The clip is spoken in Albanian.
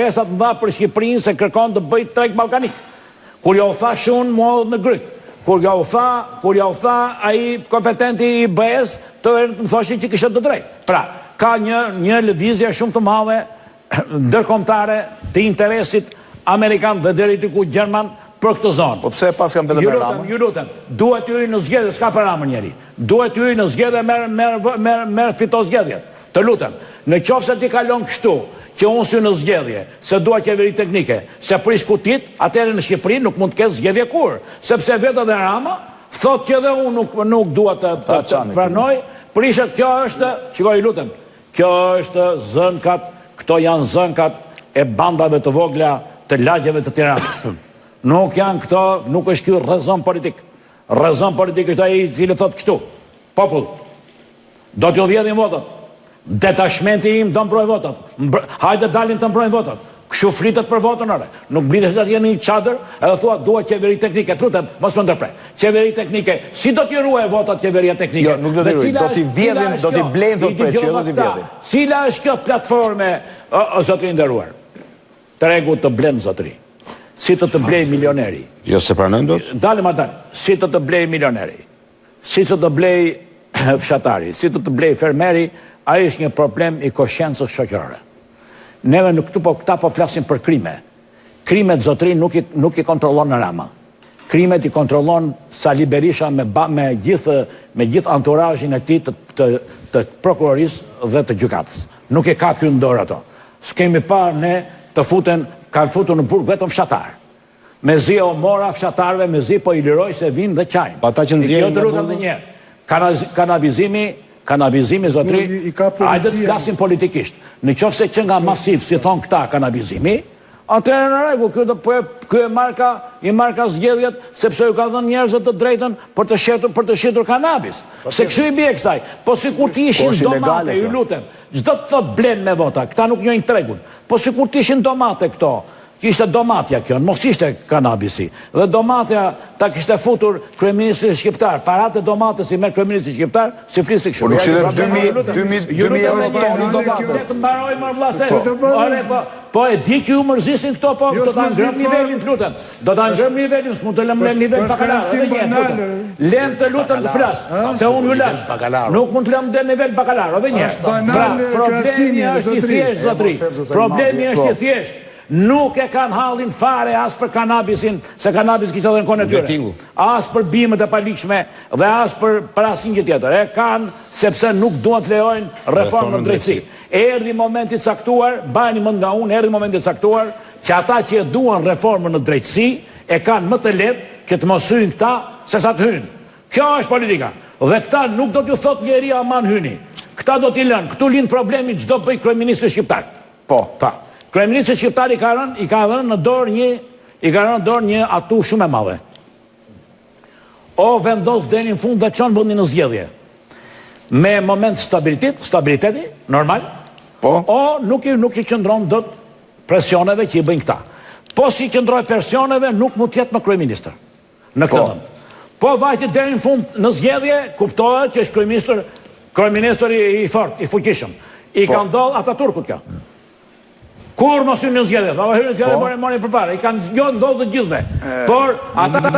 Esat dha për Shqipërinë se kërkon të bëj treg ballkanik. Kur ja u tha shun mua në gryk. Kur ja u tha ai kompetenti i BE-s, të më thoshin që kishte të drejtë. Pra, ka një lëvizje shumë të madhe ndërkombëtare të interesit amerikan dhe deri diku gjerman për këtë zonë. Po pse pas kam vetëm Ramën? Ju lutem, duhet ju në zgjedhje, s'ka për Ramën njeri. Duhet ju në zgjedhje merr fito zgjedhjet. Të lutem, në qoftë se ti kalon kështu, që unë sy në zgjedhje, se dua qeveri teknike, se prish kutit, atëherë në Shqipëri nuk mund të ketë zgjedhje kur, sepse vetë edhe Rama thot që edhe unë nuk dua të pranoj, prishet kjo është, shikoj ju lutem, kjo është zënkat, këto janë zënkat e bandave të vogla të lagjeve të Tiranës. Nuk janë këto, nuk është ky rrezon politik. Rrezon politik është ai i cili thot kështu. Popull, do t'ju vjedhin votat. Detashmenti im do mbroj votat. Hajde dalin të mbrojnë votat. Kështu flitet për votën ore. Nuk mblidhesh atje në një çadër, edhe thua dua qeveri teknike. Lutem, mos më ndërprej. Qeveri teknike, si do t'i ruaj votat qeveria teknike? Jo, nuk do t'i ruaj, do t'i vjedhin, do t'i blejnë thot preç, do t'i vjedhin. Cila është kjo platforme, o zotëri nderuar? Tregu të blen zotëri. Si të blej milioneri. Jo se pranojmë dot? Dalë ma dalë. Si të blej milioneri. Si të blej fshatari. Si të blej fermeri. Ai është një problem i konsciencës shoqërore. Neve në këta po flasim për krime. Krimet zotëri nuk i kontrollon në Rama. Krimet i kontrollon Sali Berisha me gjithë anturazhin e tij të prokurorisë dhe të gjykatës. Nuk e ka ky në dorë ato. S'kemi parë ne të futen, kanë futur në burg vetëm fshatar. Mezi o mora fshatarve, mezi po i liroj se vinë dhe qajnë. Ata që nxjerrin të lutem edhe një herë. Kanabizimi, zotri, hajde të flasim politikisht. Në qoftë se që nga masiv, si thonë këta kanabizimi, atëherë në rregull, ky i marka zgjedhjet, sepse ju ka dhënë njerëzve të drejtën për të shitur kanabis. Se kështu i bie kësaj. Po sikur të ishin domate, ju lutem, çdo të thot blen me vota, këta nuk njohin tregun. Po sikur të ishin domate këto, kishte domatja kjo, mos ishte kanabisi. Dhe domatja ta kishte futur kryeministri shqiptar. Paratë domates si merr kryeministri shqiptar, si flisi kështu. Po nuk shilën 2000 euro tonë domates. Mbaroj më vllase. Po e di që ju mërzisin këto, po do ta ngrem nivelin, lutem. Do ta ngrem nivelin, s'mund të lëm nivel bakalar. Lën të lutem të flas, se unë ju lash. Nuk mund të lëm në nivel bakalar, edhe një herë. Problemi është i thjeshtë, zotri. Problemi është i thjeshtë. Nuk e kanë hallin fare as për kanabisin, se kanabis kishte edhe në kohën e tyre. As për bimët e palikshme dhe as për asnjë gjë tjetër. E kanë sepse nuk duan të lejojnë reformën në drejtësi. Erdhi momenti i caktuar, bani mend nga unë, erdhi momenti i caktuar që ata që e duan reformën në drejtësi e kanë më të lehtë që të mos hyjnë këta se sa të hyjnë. Kjo është politika. Dhe këta nuk do t'ju thotë njeri aman hyni. Këta do t'i lënë. Këtu lind problemi çdo bëj kryeministri shqiptar. Po. Kryeministri shqiptar i ka rënë në dorë një atu shumë e madhe. O vendos deri në fund dhe çon vendin në zgjedhje. Me moment stabiliteti, normal. Po. O nuk i qëndron dot presioneve që i bëjnë këta. Po si qëndroj presioneve nuk mund të jetë më kryeministër. Në këtë vend. Po vajti deri në fund në zgjedhje, kuptohet që është kryeministër i fortë, i fuqishëm. I ka ndodhur Ataturkut kjo. Kur mos hynë në zgjedhje, hynë në zgjedhje mori përpara, i kanë ndodhur të gjithëve. Por ata